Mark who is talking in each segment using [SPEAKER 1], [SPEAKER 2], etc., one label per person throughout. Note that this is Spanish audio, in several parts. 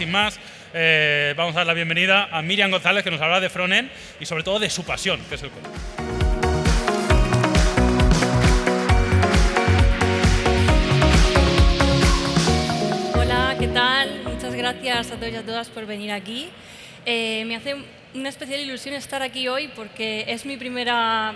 [SPEAKER 1] sin más, vamos a dar la bienvenida a Miriam González, que nos hablará de frontend y sobre todo de su pasión, que es el código.
[SPEAKER 2] Hola, ¿qué tal? Muchas gracias a todos y a todas por venir aquí. Me hace una especial ilusión estar aquí hoy porque es mi primera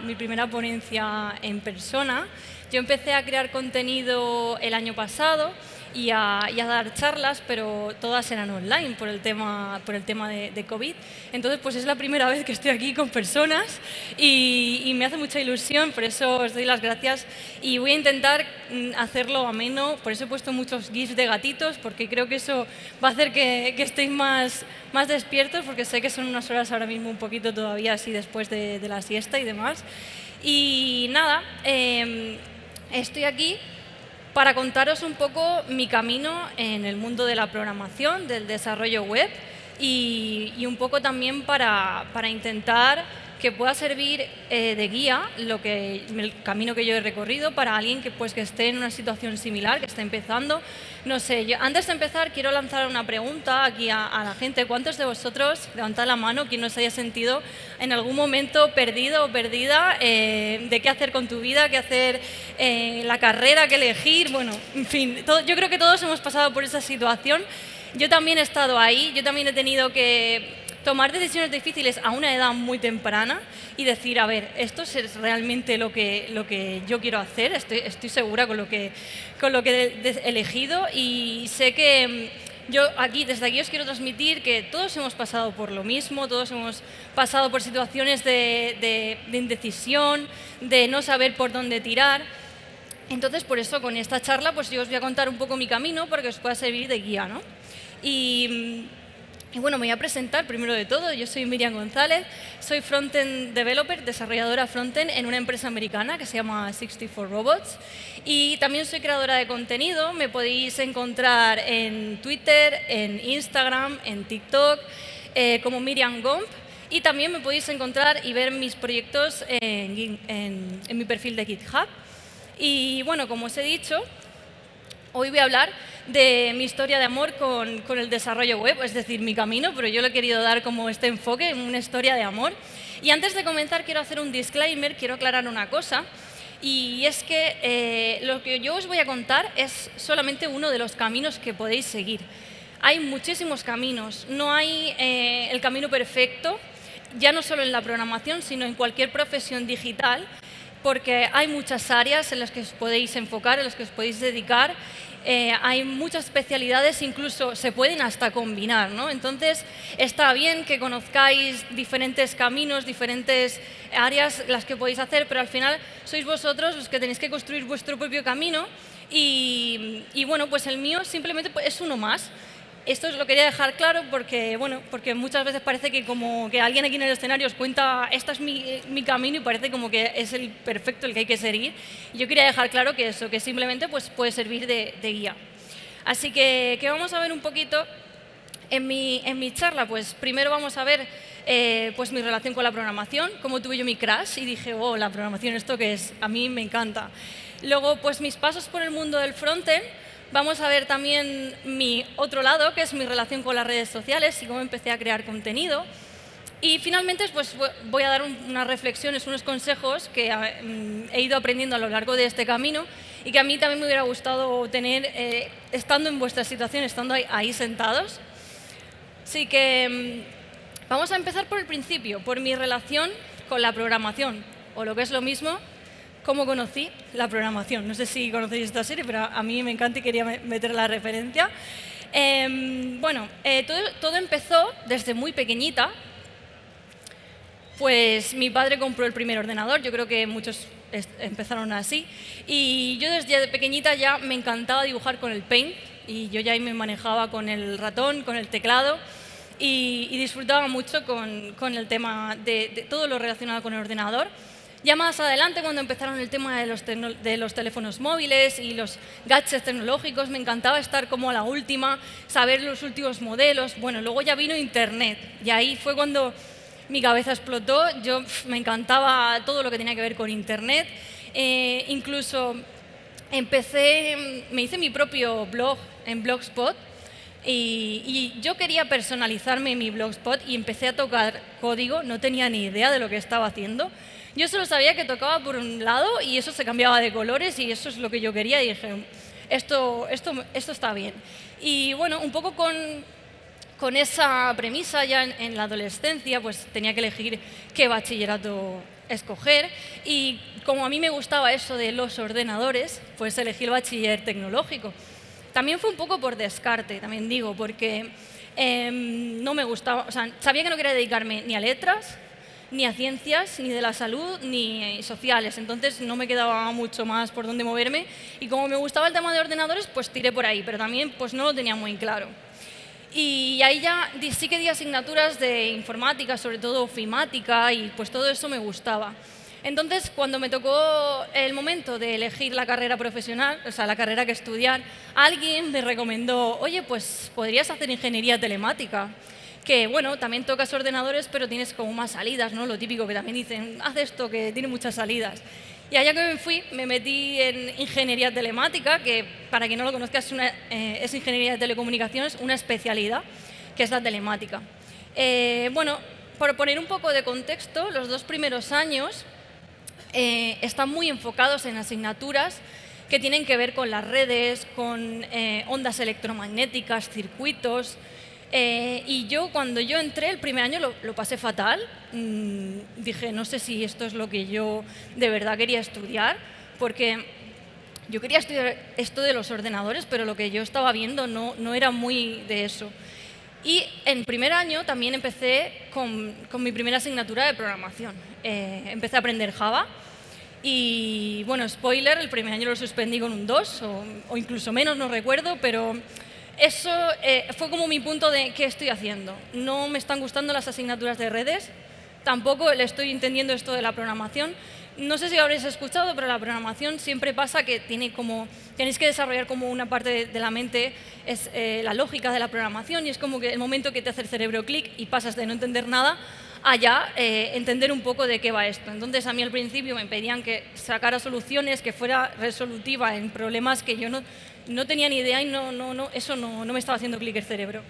[SPEAKER 2] ponencia en persona. Yo empecé a crear contenido el año pasado y a dar charlas, pero todas eran online por el tema de COVID. Entonces, pues es la primera vez que estoy aquí con personas y me hace mucha ilusión, por eso os doy las gracias. Y voy a intentar hacerlo ameno, por eso he puesto muchos gifs de gatitos, porque creo que eso va a hacer que estéis más despiertos, porque sé que son unas horas ahora mismo un poquito todavía así después de la siesta y demás. Y nada, estoy aquí para contaros un poco mi camino en el mundo de la programación, del desarrollo web y un poco también para intentar que pueda servir de guía el camino que yo he recorrido para alguien que esté en una situación similar, que esté empezando. No sé, antes de empezar quiero lanzar una pregunta aquí a la gente. ¿Cuántos de vosotros, levantad la mano, quien no se haya sentido en algún momento perdido o perdida de qué hacer con tu vida, qué hacer, la carrera que elegir? Bueno, en fin, yo creo que todos hemos pasado por esa situación. Yo también he estado ahí, yo también he tenido que tomar decisiones difíciles a una edad muy temprana y decir, a ver, esto es realmente lo que yo quiero hacer, estoy segura con lo que he elegido, y sé que yo desde aquí os quiero transmitir que todos hemos pasado por lo mismo, todos hemos pasado por situaciones de indecisión, de no saber por dónde tirar. Entonces, por eso, con esta charla, pues yo os voy a contar un poco mi camino para que os pueda servir de guía, ¿no? Y bueno, me voy a presentar primero de todo. Yo soy Miriam González, soy frontend developer, desarrolladora frontend en una empresa americana que se llama 64 Robots, y también soy creadora de contenido. Me podéis encontrar en Twitter, en Instagram, en TikTok, como Miriam Gomp, y también me podéis encontrar y ver mis proyectos en mi perfil de GitHub. Y bueno, como os he dicho, hoy voy a hablar de mi historia de amor con el desarrollo web, es decir, mi camino, pero yo le he querido dar como este enfoque, una historia de amor. Y antes de comenzar quiero hacer un disclaimer, quiero aclarar una cosa, y es que lo que yo os voy a contar es solamente uno de los caminos que podéis seguir. Hay muchísimos caminos, no hay el camino perfecto, ya no solo en la programación, sino en cualquier profesión digital, porque hay muchas áreas en las que os podéis enfocar, en las que os podéis dedicar. Hay muchas especialidades, incluso se pueden hasta combinar, ¿no? Entonces, está bien que conozcáis diferentes caminos, diferentes áreas las que podéis hacer, pero al final sois vosotros los que tenéis que construir vuestro propio camino y bueno, pues el mío simplemente es uno más. Esto os lo quería dejar claro porque muchas veces parece que como que alguien aquí en el escenario os cuenta este es mi camino y parece como que es el perfecto, el que hay que seguir. Y yo quería dejar claro que eso, que simplemente pues puede servir de guía. Así que vamos a ver un poquito en mi charla. Pues primero vamos a ver pues mi relación con la programación, cómo tuve yo mi crash y dije, oh, la programación, ¿esto qué es? A mí me encanta. Luego, pues mis pasos por el mundo del frontend. Vamos a ver también mi otro lado, que es mi relación con las redes sociales y cómo empecé a crear contenido. Y finalmente pues, voy a dar unas reflexiones, unos consejos que he ido aprendiendo a lo largo de este camino y que a mí también me hubiera gustado tener estando en vuestra situación, estando ahí sentados. Así que vamos a empezar por el principio, por mi relación con la programación, o lo que es lo mismo, cómo conocí la programación. No sé si conocéis esta serie, pero a mí me encanta y quería meter la referencia. Todo empezó desde muy pequeñita. Pues mi padre compró el primer ordenador, yo creo que muchos empezaron así. Y yo desde pequeñita ya me encantaba dibujar con el Paint y yo ya ahí me manejaba con el ratón, con el teclado y disfrutaba mucho con el tema de todo lo relacionado con el ordenador. Ya más adelante, cuando empezaron el tema de los teléfonos móviles y los gadgets tecnológicos, me encantaba estar como a la última, saber los últimos modelos. Bueno, luego ya vino Internet y ahí fue cuando mi cabeza explotó. Yo me encantaba todo lo que tenía que ver con Internet. Incluso me hice mi propio blog en Blogspot Y yo quería personalizarme mi Blogspot y empecé a tocar código, no tenía ni idea de lo que estaba haciendo. Yo solo sabía que tocaba por un lado y eso se cambiaba de colores y eso es lo que yo quería y dije, esto está bien. Y bueno, un poco con esa premisa ya en la adolescencia, pues tenía que elegir qué bachillerato escoger y como a mí me gustaba eso de los ordenadores, pues elegí el bachiller tecnológico. También fue un poco por descarte, también digo, porque no me gustaba, o sea, sabía que no quería dedicarme ni a letras, ni a ciencias, ni de la salud, ni sociales. Entonces no me quedaba mucho más por dónde moverme y como me gustaba el tema de ordenadores, pues tiré por ahí, pero también pues no lo tenía muy claro. Y ahí ya sí que di asignaturas de informática, sobre todo ofimática, y pues todo eso me gustaba. Entonces, cuando me tocó el momento de elegir la carrera profesional, o sea, la carrera que estudiar, alguien me recomendó, oye, pues podrías hacer ingeniería telemática, que bueno, también tocas ordenadores, pero tienes como más salidas, ¿no? Lo típico que también dicen, haz esto, que tiene muchas salidas. Y allá que me fui, me metí en ingeniería telemática, que para quien no lo conozca es ingeniería de telecomunicaciones, una especialidad, que es la telemática. Bueno, por poner un poco de contexto, los 2 primeros años están muy enfocados en asignaturas que tienen que ver con las redes, con ondas electromagnéticas, circuitos. Y cuando yo entré el primer año lo pasé fatal. Dije, no sé si esto es lo que yo de verdad quería estudiar, porque yo quería estudiar esto de los ordenadores, pero lo que yo estaba viendo no era muy de eso. Y en primer año también empecé con mi primera asignatura de programación. Empecé a aprender Java y, bueno, spoiler, el primer año lo suspendí con un 2 o incluso menos, no recuerdo, pero eso fue como mi punto de qué estoy haciendo. No me están gustando las asignaturas de redes, tampoco le estoy entendiendo esto de la programación. No sé si habréis escuchado, pero la programación siempre pasa que tenéis que desarrollar como una parte de la mente, es la lógica de la programación y es como que el momento que te hace el cerebro clic y pasas de no entender nada a ya entender un poco de qué va esto. Entonces a mí al principio me pedían que sacara soluciones, que fuera resolutiva en problemas que yo no tenía ni idea y eso no me estaba haciendo clic el cerebro.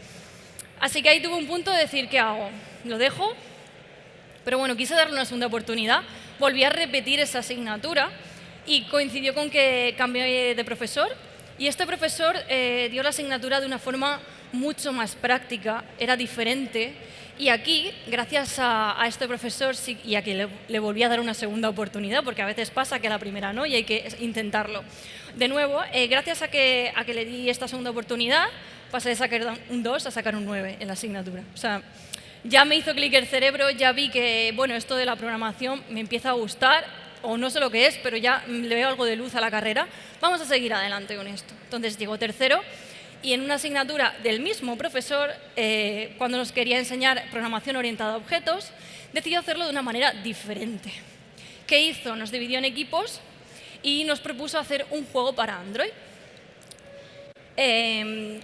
[SPEAKER 2] Así que ahí tuve un punto de decir, ¿qué hago? ¿Lo dejo? Pero bueno, quise darle una segunda oportunidad, volví a repetir esa asignatura y coincidió con que cambié de profesor y este profesor dio la asignatura de una forma mucho más práctica, era diferente y aquí, gracias a este profesor y a que le volví a dar una segunda oportunidad, porque a veces pasa que a la primera no y hay que intentarlo. De nuevo, gracias a que le di esta segunda oportunidad, pasé de sacar un 2 a sacar un 9 en la asignatura. O sea, ya me hizo clic el cerebro, ya vi que bueno, esto de la programación me empieza a gustar, o no sé lo que es, pero ya le veo algo de luz a la carrera. Vamos a seguir adelante con esto. Entonces llegó tercero y en una asignatura del mismo profesor, cuando nos quería enseñar programación orientada a objetos, decidió hacerlo de una manera diferente. ¿Qué hizo? Nos dividió en equipos y nos propuso hacer un juego para Android.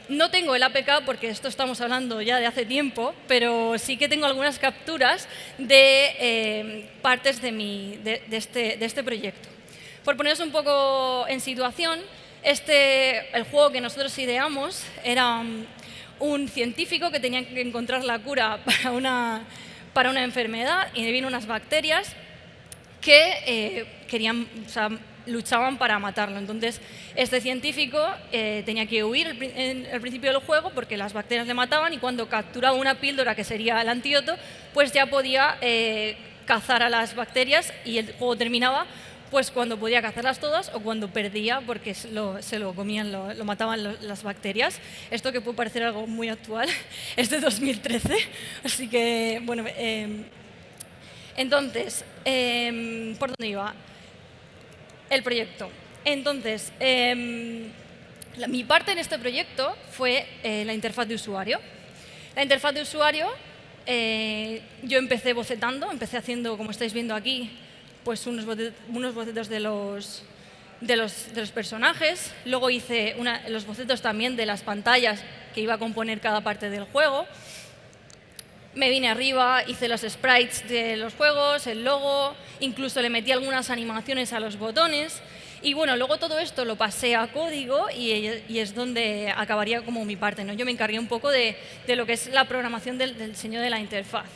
[SPEAKER 2] No tengo el APK porque esto estamos hablando ya de hace tiempo, pero sí que tengo algunas capturas de partes de este proyecto. Por poneros un poco en situación, el juego que nosotros ideamos era un científico que tenía que encontrar la cura para una enfermedad y vino unas bacterias que luchaban para matarlo. Entonces, este científico tenía que huir al principio del juego porque las bacterias le mataban y cuando capturaba una píldora, que sería el antídoto, pues ya podía cazar a las bacterias y el juego terminaba pues cuando podía cazarlas todas o cuando perdía porque se lo comían, lo mataban las bacterias. Esto que puede parecer algo muy actual, es de 2013, así que, bueno, entonces, ¿por dónde iba? El proyecto. Entonces, mi parte en este proyecto fue la interfaz de usuario. La interfaz de usuario, yo empecé bocetando, empecé haciendo, como estáis viendo aquí, pues unos bocetos de los personajes. Luego hice los bocetos también de las pantallas que iba a componer cada parte del juego. Me vine arriba, hice los sprites de los juegos, el logo, incluso le metí algunas animaciones a los botones Y bueno, luego todo esto lo pasé a código y es donde acabaría como mi parte, ¿no? Yo me encargué un poco de lo que es la programación del diseño de la interfaz.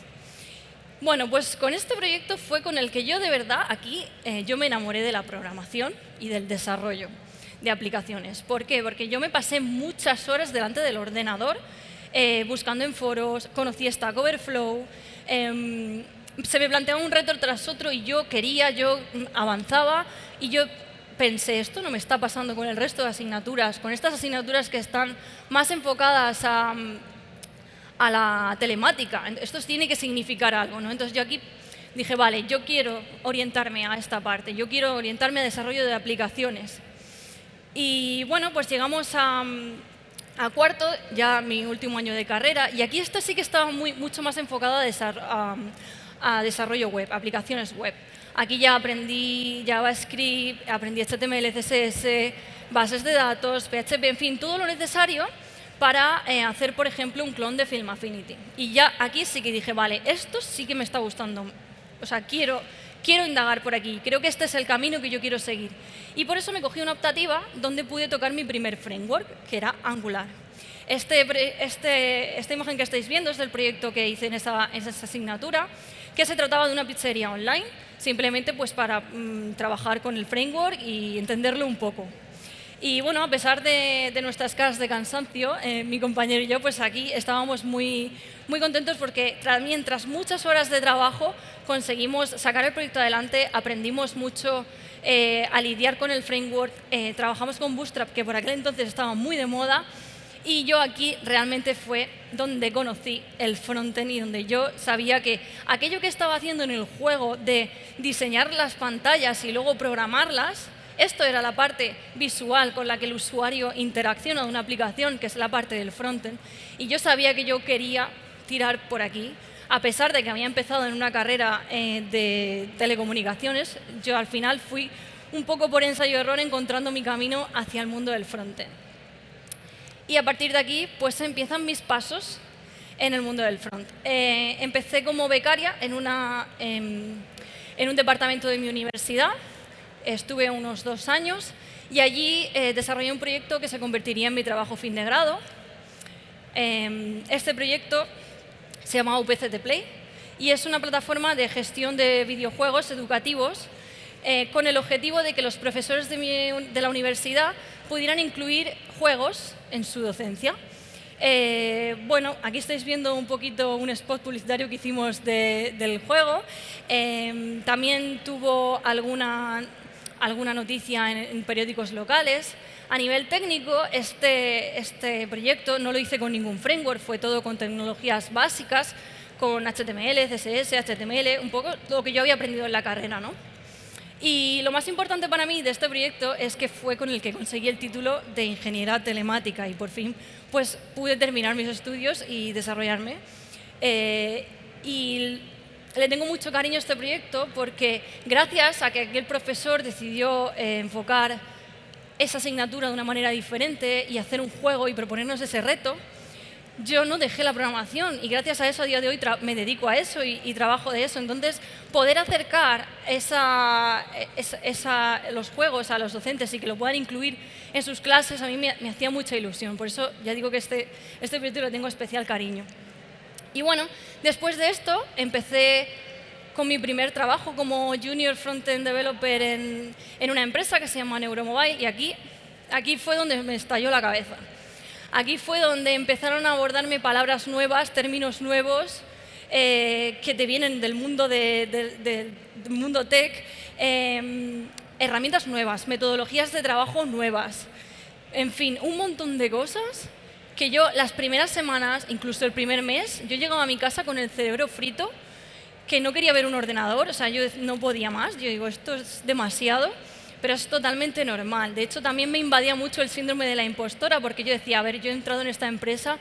[SPEAKER 2] Bueno, pues con este proyecto fue con el que yo de verdad aquí yo me enamoré de la programación y del desarrollo de aplicaciones. ¿Por qué? Porque yo me pasé muchas horas delante del ordenador buscando en foros, conocí Stack Overflow, se me planteaba un reto tras otro y yo avanzaba y yo pensé, esto no me está pasando con el resto de asignaturas, con estas asignaturas que están más enfocadas a la telemática. Esto tiene que significar algo, ¿no? Entonces yo aquí dije, vale, yo quiero orientarme a esta parte, yo quiero orientarme a desarrollo de aplicaciones. Y bueno, pues llegamos a cuarto, ya mi último año de carrera, y aquí esto sí que estaba mucho más enfocado a desarrollo web, aplicaciones web. Aquí ya aprendí JavaScript, aprendí HTML, CSS, bases de datos, PHP, en fin, todo lo necesario para hacer, por ejemplo, un clon de Film Affinity. Y ya aquí sí que dije, vale, esto sí que me está gustando. O sea, quiero indagar por aquí. Creo que este es el camino que yo quiero seguir. Y por eso me cogí una optativa donde pude tocar mi primer framework, que era Angular. Esta imagen que estáis viendo es del proyecto que hice en esa asignatura, que se trataba de una pizzería online, simplemente pues para trabajar con el framework y entenderlo un poco. Y bueno, a pesar de nuestras caras de cansancio, mi compañero y yo pues aquí estábamos muy contentos porque mientras muchas horas de trabajo conseguimos sacar el proyecto adelante, aprendimos mucho a lidiar con el framework, trabajamos con Bootstrap, que por aquel entonces estaba muy de moda, y yo aquí realmente fue donde conocí el frontend y donde yo sabía que aquello que estaba haciendo en el juego de diseñar las pantallas y luego programarlas, esto era la parte visual con la que el usuario interacciona de una aplicación, que es la parte del frontend, y yo sabía que yo quería tirar por aquí. A pesar de que había empezado en una carrera de telecomunicaciones, yo al final fui un poco por ensayo-error encontrando mi camino hacia el mundo del frontend. Y a partir de aquí, pues empiezan mis pasos en el mundo del front. Empecé como becaria en un departamento de mi universidad. Estuve unos 2 años y allí desarrollé un proyecto que se convertiría en mi trabajo fin de grado. Este proyecto se llama UPCT Play y es una plataforma de gestión de videojuegos educativos con el objetivo de que los profesores de la universidad pudieran incluir juegos en su docencia. Bueno, aquí estáis viendo un poquito un spot publicitario que hicimos del juego. También tuvo alguna noticia en periódicos locales. A nivel técnico, este proyecto no lo hice con ningún framework, fue todo con tecnologías básicas, con HTML, CSS, HTML, un poco lo que yo había aprendido en la carrera, ¿no? Y lo más importante para mí de este proyecto es que fue con el que conseguí el título de ingeniera telemática y por fin pues, pude terminar mis estudios y desarrollarme. Y le tengo mucho cariño a este proyecto porque gracias a que aquel profesor decidió enfocar esa asignatura de una manera diferente y hacer un juego y proponernos ese reto, yo no dejé la programación y gracias a eso a día de hoy me dedico a eso y trabajo de eso. Entonces, poder acercar los juegos a los docentes y que lo puedan incluir en sus clases a mí me hacía mucha ilusión. Por eso ya digo que este proyecto le tengo especial cariño. Y bueno, después de esto empecé con mi primer trabajo como Junior Frontend Developer en una empresa que se llama Neuromobile y aquí fue donde me estalló la cabeza. Aquí fue donde empezaron a abordarme palabras nuevas, términos nuevos que te vienen del mundo, del mundo tech, herramientas nuevas, metodologías de trabajo nuevas, en fin, un montón de cosas que yo las primeras semanas, incluso el primer mes, yo llegaba a mi casa con el cerebro frito, que no quería ver un ordenador, o sea, yo no podía más, yo digo, esto es demasiado. Pero es totalmente normal. De hecho, también me invadía mucho el síndrome de la impostora porque yo decía, a ver, yo he entrado en esta empresa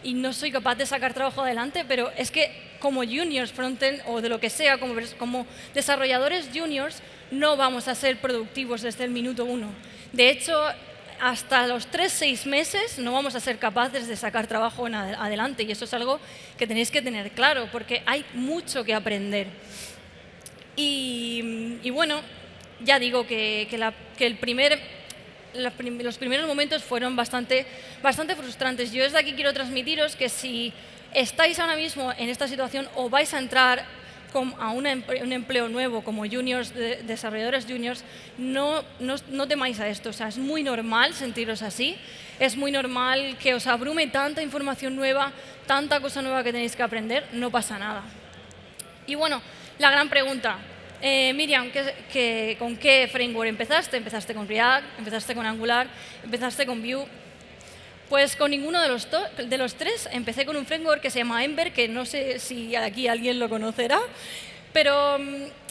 [SPEAKER 2] y no soy capaz de sacar trabajo adelante, pero es que como juniors frontend o de lo que sea, como desarrolladores juniors, no vamos a ser productivos desde el minuto 1. De hecho, hasta los 3-6 meses no vamos a ser capaces de sacar trabajo adelante y eso es algo que tenéis que tener claro porque hay mucho que aprender. Y bueno, ya digo que los primeros momentos fueron bastante frustrantes. Yo desde aquí quiero transmitiros que si estáis ahora mismo en esta situación o vais a entrar a un empleo nuevo como juniors, desarrolladores juniors, no temáis a esto. O sea, es muy normal sentiros así, es muy normal que os abrume tanta información nueva, tanta cosa nueva que tenéis que aprender, no pasa nada. Y bueno, la gran pregunta, Miriam, ¿con qué framework empezaste? ¿Empezaste con React? ¿Empezaste con Angular? ¿Empezaste con Vue? Pues con ninguno de los tres. Empecé con un framework que se llama Ember, que no sé si aquí alguien lo conocerá, pero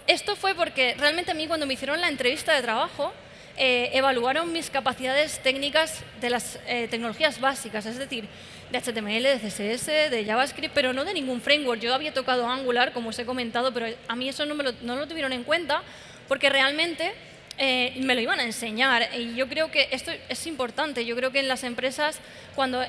[SPEAKER 2] esto fue porque realmente a mí cuando me hicieron la entrevista de trabajo evaluaron mis capacidades técnicas de las tecnologías básicas, es decir, de HTML, de CSS, de JavaScript, pero no de ningún framework. Yo había tocado Angular, como os he comentado, pero a mí eso no lo tuvieron en cuenta porque realmente me lo iban a enseñar. Y yo creo que esto es importante. Yo creo que en las empresas, cuando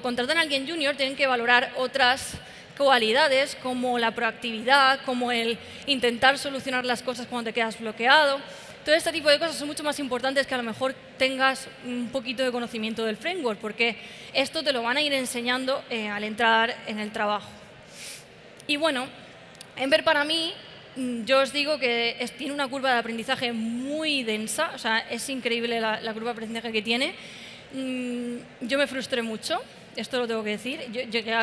[SPEAKER 2] contratan a alguien junior, tienen que valorar otras cualidades como la proactividad, como el intentar solucionar las cosas cuando te quedas bloqueado. Todo este tipo de cosas son mucho más importantes que a lo mejor tengas un poquito de conocimiento del framework, porque esto te lo van a ir enseñando al entrar en el trabajo. Y bueno, Ember para mí, yo os digo que tiene una curva de aprendizaje muy densa, o sea, es increíble la curva de aprendizaje que tiene. Yo me frustré mucho, esto lo tengo que decir.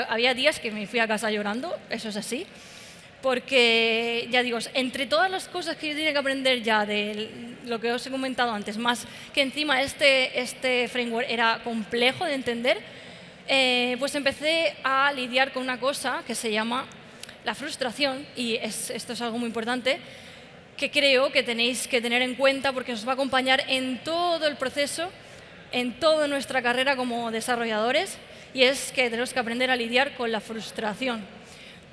[SPEAKER 2] Había días que me fui a casa llorando, eso es así. Porque, ya digo, entre todas las cosas que yo tenía que aprender ya de lo que os he comentado antes, más que encima este framework era complejo de entender, pues empecé a lidiar con una cosa que se llama la frustración, y esto es algo muy importante, que creo que tenéis que tener en cuenta porque os va a acompañar en todo el proceso, en toda nuestra carrera como desarrolladores, y es que tenemos que aprender a lidiar con la frustración.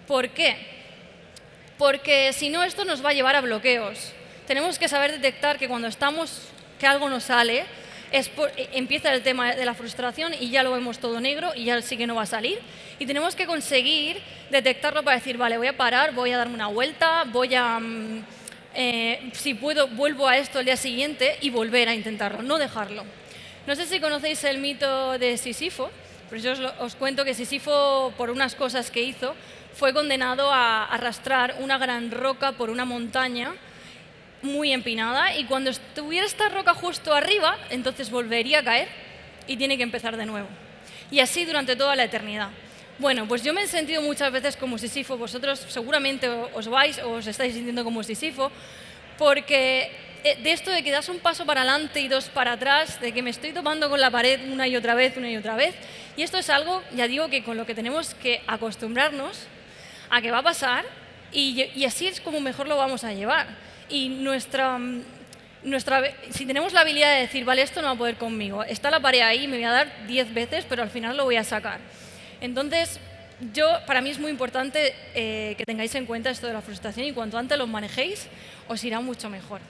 [SPEAKER 2] ¿Por qué? Porque si no, esto nos va a llevar a bloqueos. Tenemos que saber detectar que cuando que algo nos sale, empieza el tema de la frustración y ya lo vemos todo negro y ya sí que no va a salir. Y tenemos que conseguir detectarlo para decir, vale, voy a parar, voy a darme una vuelta, si puedo, vuelvo a esto el día siguiente y volver a intentarlo, no dejarlo. No sé si conocéis el mito de Sísifo, pero yo os cuento que Sísifo, por unas cosas que hizo, fue condenado a arrastrar una gran roca por una montaña muy empinada y cuando estuviera esta roca justo arriba, entonces volvería a caer y tiene que empezar de nuevo. Y así durante toda la eternidad. Bueno, pues yo me he sentido muchas veces como Sísifo, vosotros seguramente os estáis sintiendo como Sísifo, porque de esto de que das un paso para adelante y dos para atrás, de que me estoy topando con la pared una y otra vez, y esto es algo, ya digo, que con lo que tenemos que acostumbrarnos a que va a pasar y así es como mejor lo vamos a llevar. Y si tenemos la habilidad de decir, vale, esto no va a poder conmigo, está la pared ahí, me voy a dar 10 veces, pero al final lo voy a sacar. Entonces, para mí es muy importante que tengáis en cuenta esto de la frustración y cuanto antes lo manejéis, os irá mucho mejor.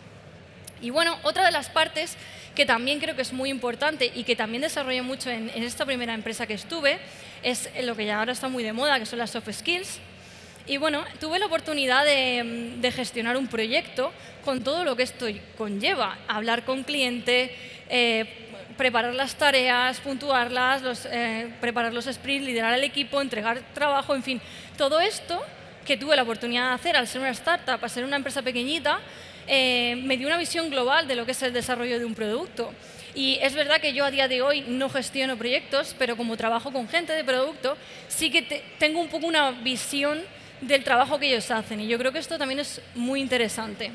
[SPEAKER 2] Y bueno, otra de las partes que también creo que es muy importante y que también desarrollé mucho en esta primera empresa que estuve, es lo que ya ahora está muy de moda, que son las soft skills. Y bueno, tuve la oportunidad de gestionar un proyecto con todo lo que esto conlleva. Hablar con cliente, preparar las tareas, puntuarlas, preparar los sprints, liderar el equipo, entregar trabajo, en fin. Todo esto que tuve la oportunidad de hacer al ser una startup, al ser una empresa pequeñita, me dio una visión global de lo que es el desarrollo de un producto. Y es verdad que yo a día de hoy no gestiono proyectos, pero como trabajo con gente de producto, sí que tengo un poco una visión del trabajo que ellos hacen. Y yo creo que esto también es muy interesante.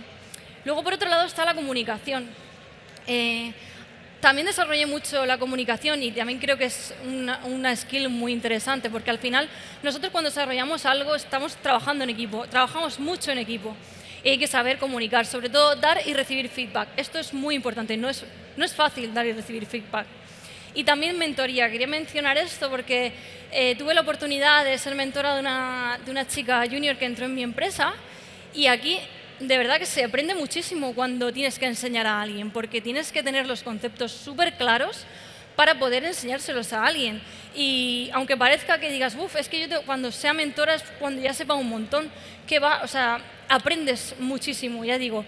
[SPEAKER 2] Luego, por otro lado, está la comunicación. También desarrollé mucho la comunicación y también creo que es una skill muy interesante, porque al final nosotros cuando desarrollamos algo estamos trabajando en equipo, trabajamos mucho en equipo. Y hay que saber comunicar, sobre todo dar y recibir feedback. Esto es muy importante, no es fácil dar y recibir feedback. Y también mentoría. Quería mencionar esto porque tuve la oportunidad de ser mentora de una chica junior que entró en mi empresa y aquí de verdad que se aprende muchísimo cuando tienes que enseñar a alguien porque tienes que tener los conceptos súper claros para poder enseñárselos a alguien. Y aunque parezca que digas, uff, es que yo cuando sea mentora es cuando ya sepa un montón, que va, o sea, aprendes muchísimo, ya digo.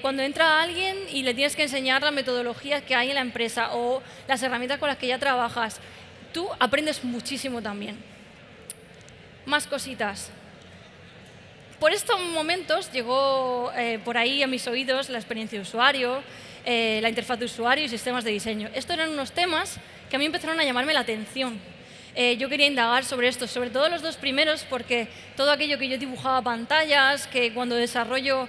[SPEAKER 2] Cuando entra alguien y le tienes que enseñar la metodología que hay en la empresa o las herramientas con las que ya trabajas, tú aprendes muchísimo también. Más cositas. Por estos momentos llegó por ahí a mis oídos la experiencia de usuario, la interfaz de usuario y sistemas de diseño. Estos eran unos temas que a mí empezaron a llamarme la atención. Yo quería indagar sobre esto, sobre todo los dos primeros, porque todo aquello que yo dibujaba pantallas, que cuando desarrollo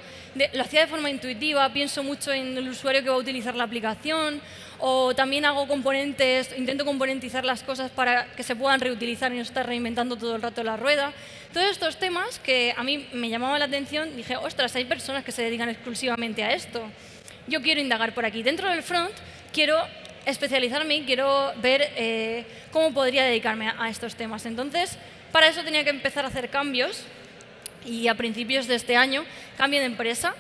[SPEAKER 2] lo hacía de forma intuitiva, pienso mucho en el usuario que va a utilizar la aplicación, o también hago componentes, intento componentizar las cosas para que se puedan reutilizar y no estar reinventando todo el rato la rueda. Todos estos temas que a mí me llamaban la atención, dije, ostras, hay personas que se dedican exclusivamente a esto. Yo quiero indagar por aquí. Dentro del front quiero especializarme y quiero ver cómo podría dedicarme a estos temas. Entonces, para eso tenía que empezar a hacer cambios y a principios de este año cambié de empresa.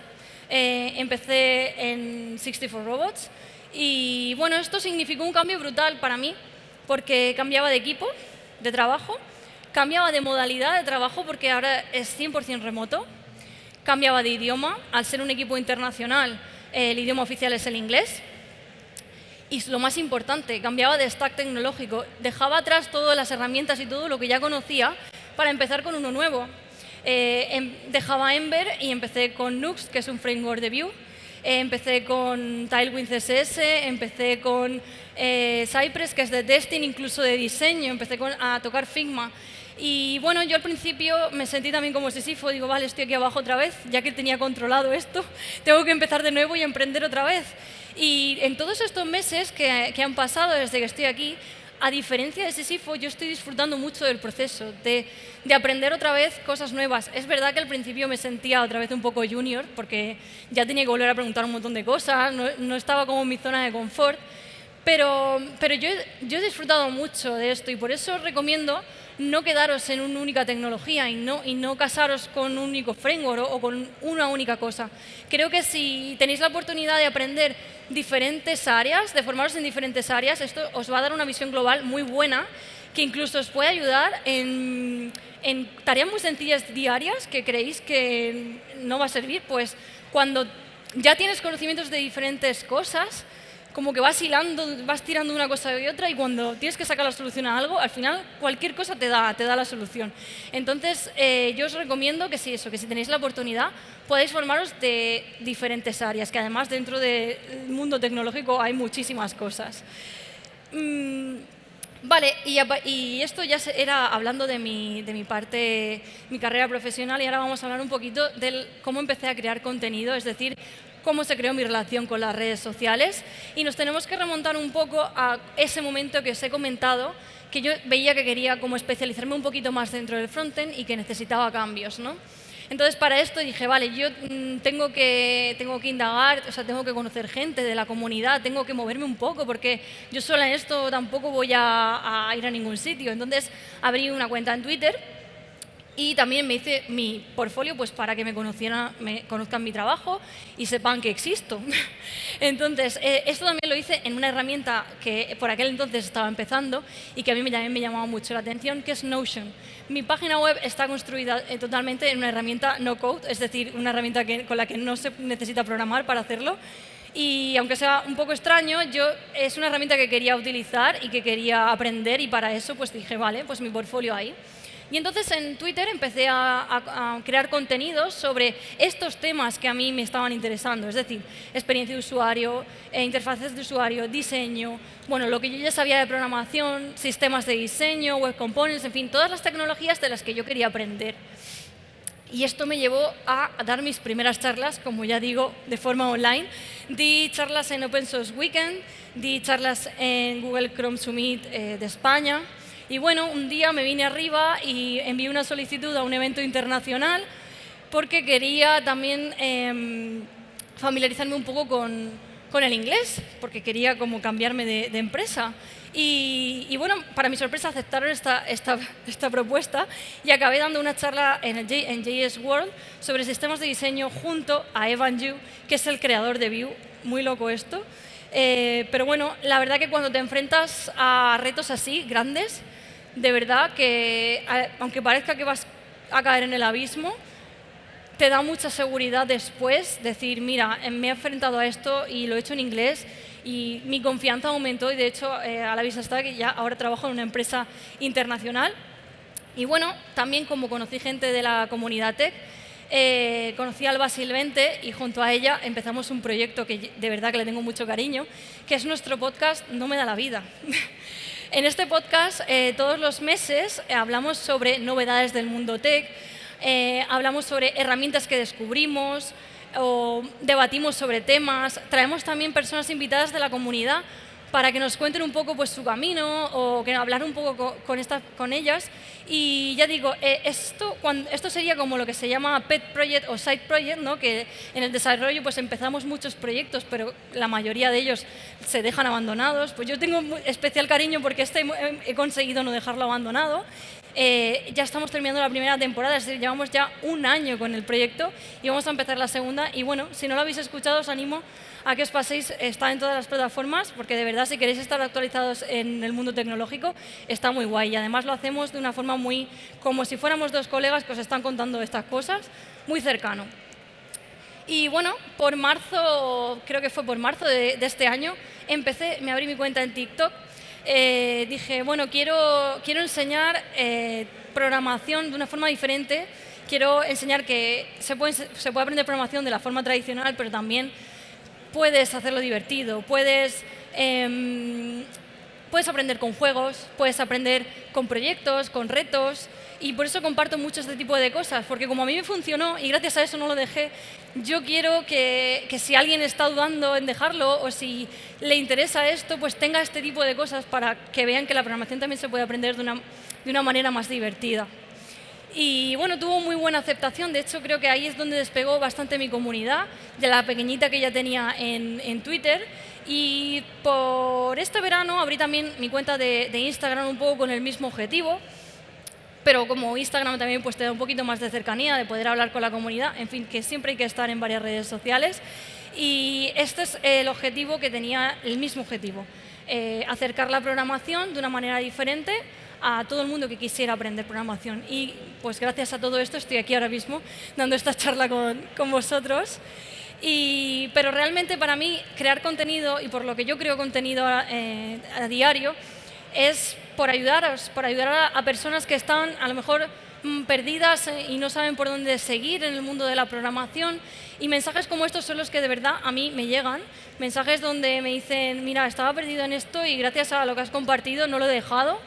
[SPEAKER 2] Empecé en 64Robots y bueno, esto significó un cambio brutal para mí porque cambiaba de equipo, de trabajo, cambiaba de modalidad de trabajo porque ahora es 100% remoto, cambiaba de idioma, al ser un equipo internacional el idioma oficial es el inglés. Y lo más importante, cambiaba de stack tecnológico, dejaba atrás todas las herramientas y todo lo que ya conocía para empezar con uno nuevo. Dejaba Ember y empecé con Nuxt, que es un framework de Vue. Empecé con Tailwind CSS, empecé con Cypress, que es de testing, incluso de diseño. Empecé a tocar Figma. Y bueno, yo al principio me sentí también como Sísifo, digo, vale, estoy aquí abajo otra vez, ya que tenía controlado esto, tengo que empezar de nuevo y emprender otra vez. Y en todos estos meses que han pasado desde que estoy aquí, a diferencia de Sísifo, yo estoy disfrutando mucho del proceso, de aprender otra vez cosas nuevas. Es verdad que al principio me sentía otra vez un poco junior, porque ya tenía que volver a preguntar un montón de cosas, no estaba como en mi zona de confort, pero yo he disfrutado mucho de esto y por eso os recomiendo no quedaros en una única tecnología y no casaros con un único framework o con una única cosa. Creo que si tenéis la oportunidad de aprender diferentes áreas, de formaros en diferentes áreas, esto os va a dar una visión global muy buena que incluso os puede ayudar en tareas muy sencillas diarias que creéis que no va a servir. Pues cuando ya tienes conocimientos de diferentes cosas, como que vas hilando, vas tirando una cosa y otra y cuando tienes que sacar la solución a algo, al final cualquier cosa te da la solución. Entonces, yo os recomiendo que si tenéis la oportunidad, podáis formaros de diferentes áreas, que además dentro del mundo tecnológico hay muchísimas cosas. Vale, y esto ya era hablando de mi parte, mi carrera profesional, y ahora vamos a hablar un poquito de cómo empecé a crear contenido, es decir, cómo se creó mi relación con las redes sociales. Y nos tenemos que remontar un poco a ese momento que os he comentado, que yo veía que quería como especializarme un poquito más dentro del frontend y que necesitaba cambios, ¿no? Entonces, para esto dije, vale, yo tengo que indagar, o sea, tengo que conocer gente de la comunidad, tengo que moverme un poco, porque yo sola en esto tampoco voy a ir a ningún sitio. Entonces, abrí una cuenta en Twitter y también me hice mi portfolio pues, para que me conozcan mi trabajo y sepan que existo. Entonces, esto también lo hice en una herramienta que por aquel entonces estaba empezando y que a mí también me llamaba mucho la atención, que es Notion. Mi página web está construida totalmente en una herramienta no-code, es decir, una herramienta con la que no se necesita programar para hacerlo. Y aunque sea un poco extraño, es una herramienta que quería utilizar y que quería aprender y para eso pues dije, vale, pues mi portfolio ahí. Y entonces en Twitter empecé a crear contenidos sobre estos temas que a mí me estaban interesando, es decir, experiencia de usuario, interfaces de usuario, diseño, bueno, lo que yo ya sabía de programación, sistemas de diseño, web components, en fin, todas las tecnologías de las que yo quería aprender. Y esto me llevó a dar mis primeras charlas, como ya digo, de forma online. Di charlas en Open Source Weekend, di charlas en Google Chrome Summit de España. Y bueno, un día me vine arriba y envié una solicitud a un evento internacional porque quería también familiarizarme un poco con el inglés, porque quería como cambiarme de empresa. Y bueno, para mi sorpresa aceptaron esta propuesta y acabé dando una charla en JS World sobre sistemas de diseño junto a Evan You, que es el creador de Vue. Muy loco esto. Pero bueno, la verdad que cuando te enfrentas a retos así, grandes, de verdad que, aunque parezca que vas a caer en el abismo, te da mucha seguridad después decir, mira, me he enfrentado a esto y lo he hecho en inglés y mi confianza aumentó y de hecho a la vista está que ya ahora trabajo en una empresa internacional. Y bueno, también como conocí gente de la comunidad tech, conocí a Alba Silvente y junto a ella empezamos un proyecto que de verdad que le tengo mucho cariño, que es nuestro podcast No me da la vida. En este podcast todos los meses hablamos sobre novedades del mundo tech, hablamos sobre herramientas que descubrimos o debatimos sobre temas. Traemos también personas invitadas de la comunidad para que nos cuenten un poco pues, su camino o que hablar un poco con ellas. Y ya digo, esto sería como lo que se llama Pet Project o Side Project, ¿no? Que en el desarrollo pues, empezamos muchos proyectos, pero la mayoría de ellos se dejan abandonados. Pues yo tengo especial cariño porque he conseguido no dejarlo abandonado. Ya estamos terminando la primera temporada, es decir, llevamos ya un año con el proyecto y vamos a empezar la segunda. Y bueno, si no lo habéis escuchado, os animo a que os paséis, está en todas las plataformas, porque de verdad si queréis estar actualizados en el mundo tecnológico, está muy guay. Y además lo hacemos de una forma muy, como si fuéramos dos colegas que os están contando estas cosas, muy cercano. Y bueno, por marzo, creo que fue por marzo de este año, me abrí mi cuenta en TikTok. Dije, bueno, quiero enseñar programación de una forma diferente. Quiero enseñar que se puede aprender programación de la forma tradicional, pero también puedes hacerlo divertido. Puedes aprender con juegos, puedes aprender con proyectos, con retos. Y por eso comparto mucho este tipo de cosas, porque como a mí me funcionó y gracias a eso no lo dejé, yo quiero que si alguien está dudando en dejarlo o si le interesa esto, pues tenga este tipo de cosas para que vean que la programación también se puede aprender de una manera más divertida. Y bueno, tuvo muy buena aceptación, de hecho creo que ahí es donde despegó bastante mi comunidad, de la pequeñita que ya tenía en Twitter. Y por este verano abrí también mi cuenta de Instagram un poco con el mismo objetivo. Pero como Instagram también pues, te da un poquito más de cercanía, de poder hablar con la comunidad, en fin, que siempre hay que estar en varias redes sociales. Y este es el objetivo que tenía, el mismo objetivo, acercar la programación de una manera diferente a todo el mundo que quisiera aprender programación. Y pues gracias a todo esto estoy aquí ahora mismo dando esta charla con vosotros. Pero realmente para mí crear contenido, y por lo que yo creo contenido a diario, es por ayudar a personas que están a lo mejor perdidas y no saben por dónde seguir en el mundo de la programación. Y mensajes como estos son los que de verdad a mí me llegan. Mensajes donde me dicen, mira, estaba perdido en esto y gracias a lo que has compartido no lo he dejado.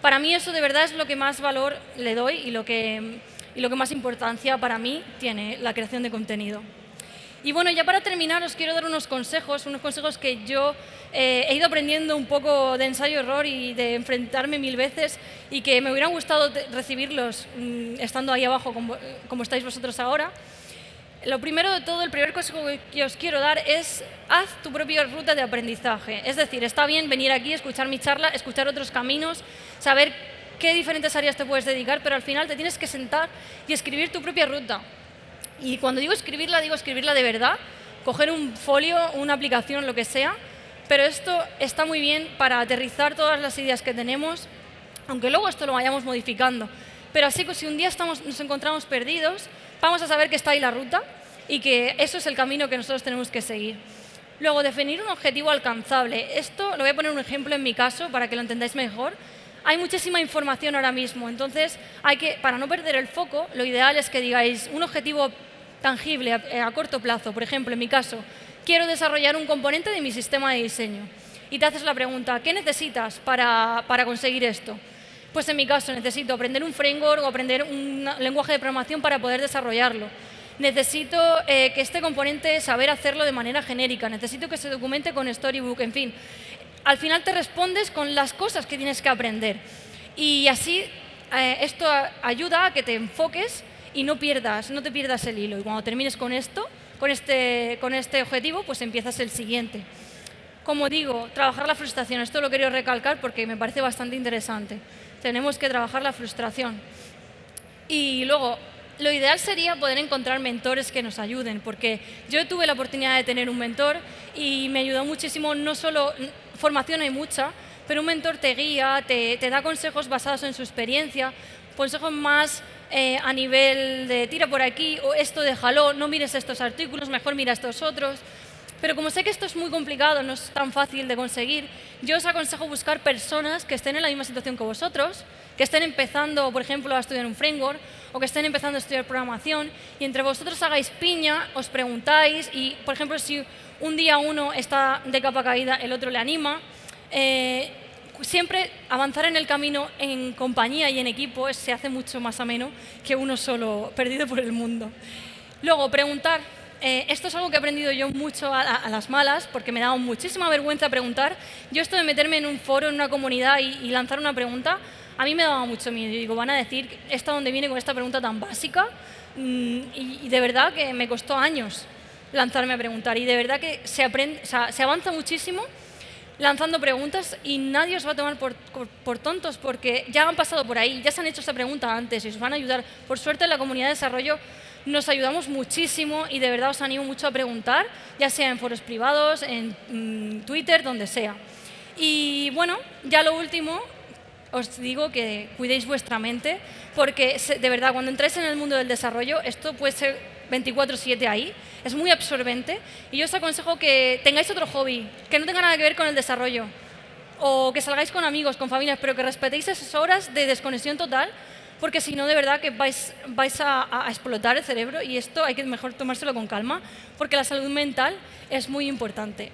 [SPEAKER 2] Para mí eso de verdad es lo que más valor le doy y lo que más importancia para mí tiene la creación de contenido. Y bueno, ya para terminar os quiero dar unos consejos que yo he ido aprendiendo un poco de ensayo-error y de enfrentarme 1000 veces y que me hubieran gustado recibirlos estando ahí abajo como estáis vosotros ahora. Lo primero de todo, el primer consejo que os quiero dar es haz tu propia ruta de aprendizaje. Es decir, está bien venir aquí, escuchar mi charla, escuchar otros caminos, saber qué diferentes áreas te puedes dedicar, pero al final te tienes que sentar y escribir tu propia ruta. Y cuando digo escribirla de verdad, coger un folio, una aplicación, lo que sea, pero esto está muy bien para aterrizar todas las ideas que tenemos, aunque luego esto lo vayamos modificando. Pero así que si un día nos encontramos perdidos, vamos a saber que está ahí la ruta y que eso es el camino que nosotros tenemos que seguir. Luego, definir un objetivo alcanzable. Esto lo voy a poner un ejemplo en mi caso para que lo entendáis mejor. Hay muchísima información ahora mismo, entonces para no perder el foco, lo ideal es que digáis un objetivo tangible a corto plazo. Por ejemplo, en mi caso, quiero desarrollar un componente de mi sistema de diseño. Y te haces la pregunta, ¿qué necesitas para conseguir esto? Pues en mi caso necesito aprender un framework o aprender un lenguaje de programación para poder desarrollarlo. Necesito que este componente saber hacerlo de manera genérica. Necesito que se documente con Storybook, en fin. Al final te respondes con las cosas que tienes que aprender. Y así esto ayuda a que te enfoques y no te pierdas el hilo. Y cuando termines con este objetivo, pues empiezas el siguiente. Como digo, trabajar la frustración. Esto lo quería recalcar porque me parece bastante interesante. Tenemos que trabajar la frustración. Y luego, lo ideal sería poder encontrar mentores que nos ayuden, porque yo tuve la oportunidad de tener un mentor y me ayudó muchísimo. No solo formación hay mucha, pero un mentor te guía, te da consejos basados en su experiencia, consejos más a nivel de tira por aquí o esto déjalo, no mires estos artículos, mejor mira estos otros. Pero como sé que esto es muy complicado, no es tan fácil de conseguir, yo os aconsejo buscar personas que estén en la misma situación que vosotros, que estén empezando, por ejemplo, a estudiar un framework o que estén empezando a estudiar programación y entre vosotros hagáis piña, os preguntáis y, por ejemplo, si un día uno está de capa caída, el otro le anima. Siempre avanzar en el camino en compañía y en equipo se hace mucho más ameno que uno solo perdido por el mundo. Luego, preguntar. Esto es algo que he aprendido yo mucho a las malas, porque me daba muchísima vergüenza preguntar. Yo esto de meterme en un foro, en una comunidad y lanzar una pregunta, a mí me daba mucho miedo. Yo digo, van a decir, ¿esta dónde viene con esta pregunta tan básica? Y de verdad que me costó años lanzarme a preguntar. Y de verdad que se avanza muchísimo lanzando preguntas y nadie os va a tomar por tontos porque ya han pasado por ahí, ya se han hecho esa pregunta antes y os van a ayudar. Por suerte en la comunidad de desarrollo nos ayudamos muchísimo y de verdad os animo mucho a preguntar, ya sea en foros privados, en Twitter, donde sea. Y bueno, ya lo último, os digo que cuidéis vuestra mente porque de verdad cuando entráis en el mundo del desarrollo esto puede ser 24/7 ahí, es muy absorbente y yo os aconsejo que tengáis otro hobby, que no tenga nada que ver con el desarrollo o que salgáis con amigos, con familias, pero que respetéis esas horas de desconexión total porque si no, de verdad que vais a explotar el cerebro y esto hay que mejor tomárselo con calma porque la salud mental es muy importante.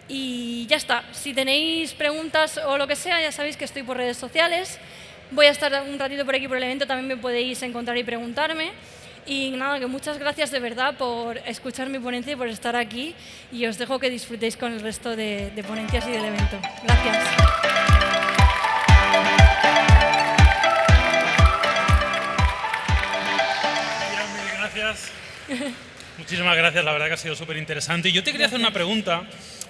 [SPEAKER 2] Y ya está. Si tenéis preguntas o lo que sea, ya sabéis que estoy por redes sociales. Voy a estar un ratito por aquí por el evento, también me podéis encontrar y preguntarme. Y nada, que muchas gracias de verdad por escuchar mi ponencia y por estar aquí. Y os dejo que disfrutéis con el resto de ponencias y del evento. Gracias.
[SPEAKER 1] Gracias. Muchísimas gracias, la verdad que ha sido súper interesante. Y yo te quería hacer una pregunta,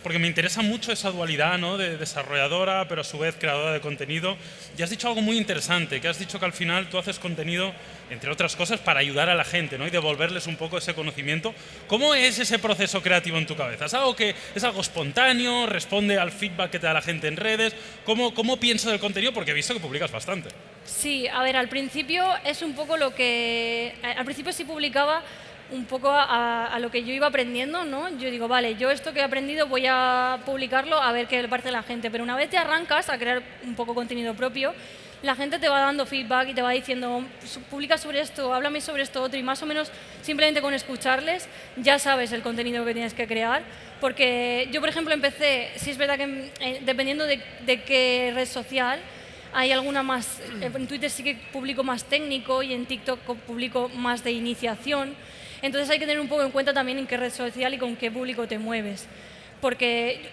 [SPEAKER 1] porque me interesa mucho esa dualidad, ¿no?, de desarrolladora, pero a su vez creadora de contenido. Y has dicho algo muy interesante, que has dicho que al final tú haces contenido, entre otras cosas, para ayudar a la gente, ¿no?, y devolverles un poco ese conocimiento. ¿Cómo es ese proceso creativo en tu cabeza? ¿Es algo espontáneo? ¿Responde al feedback que te da la gente en redes? ¿Cómo piensas del contenido? Porque he visto que publicas bastante.
[SPEAKER 2] Sí, a ver, al principio es un poco lo que... Al principio sí publicaba un poco a lo que yo iba aprendiendo, ¿no? Yo digo, vale, yo esto que he aprendido voy a publicarlo a ver qué le parece a la gente. Pero una vez te arrancas a crear un poco contenido propio, la gente te va dando feedback y te va diciendo, publica sobre esto, háblame sobre esto otro, y más o menos simplemente con escucharles ya sabes el contenido que tienes que crear. Porque yo, por ejemplo, empecé, sí es verdad que dependiendo de qué red social, hay alguna más, en Twitter sí que publico más técnico y en TikTok publico más de iniciación. Entonces hay que tener un poco en cuenta también en qué red social y con qué público te mueves. Porque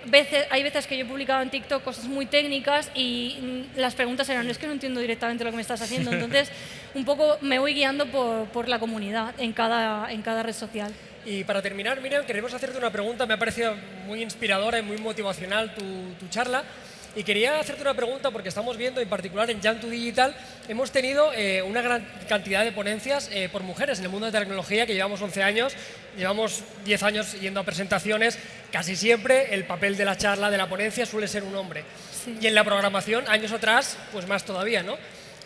[SPEAKER 2] hay veces que yo he publicado en TikTok cosas muy técnicas y las preguntas eran, es que no entiendo directamente lo que me estás haciendo. Entonces, un poco me voy guiando por la comunidad en cada red social.
[SPEAKER 3] Y para terminar, Miriam, queremos hacerte una pregunta. Me ha parecido muy inspiradora y muy motivacional tu charla. Y quería hacerte una pregunta porque estamos viendo, en particular en Jam to Digital, hemos tenido una gran cantidad de ponencias por mujeres en el mundo de tecnología, que llevamos 11 años, llevamos 10 años yendo a presentaciones, casi siempre el papel de la charla, de la ponencia, suele ser un hombre. Sí. Y en la programación, años atrás, pues más todavía, ¿no?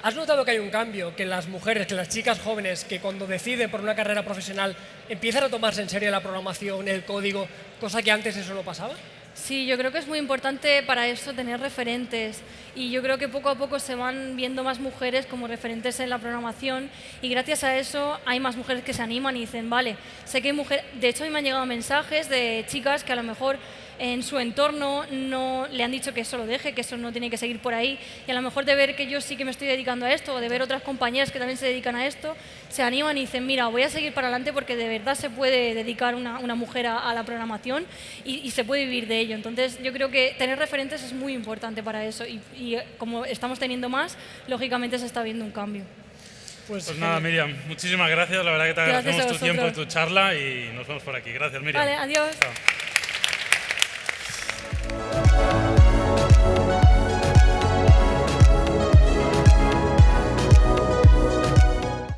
[SPEAKER 3] ¿Has notado que hay un cambio, que las mujeres, que las chicas jóvenes, que cuando deciden por una carrera profesional empiezan a tomarse en serio la programación, el código, cosa que antes eso no pasaba?
[SPEAKER 2] Sí, yo creo que es muy importante para eso tener referentes y yo creo que poco a poco se van viendo más mujeres como referentes en la programación y gracias a eso hay más mujeres que se animan y dicen, vale, sé que hay mujeres, de hecho a mí me han llegado mensajes de chicas que a lo mejor en su entorno no le han dicho que eso lo deje, que eso no tiene que seguir por ahí y a lo mejor de ver que yo sí que me estoy dedicando a esto o de ver otras compañeras que también se dedican a esto, se animan y dicen, mira, voy a seguir para adelante porque de verdad se puede dedicar una mujer a la programación y se puede vivir de ello. Entonces yo creo que tener referentes es muy importante para eso y como estamos teniendo más, lógicamente se está viendo un cambio.
[SPEAKER 1] Pues nada, Miriam, muchísimas gracias, la verdad que te agradecemos tu tiempo y tu charla y nos vemos por aquí. Gracias, Miriam.
[SPEAKER 2] Vale, adiós.
[SPEAKER 1] Chao.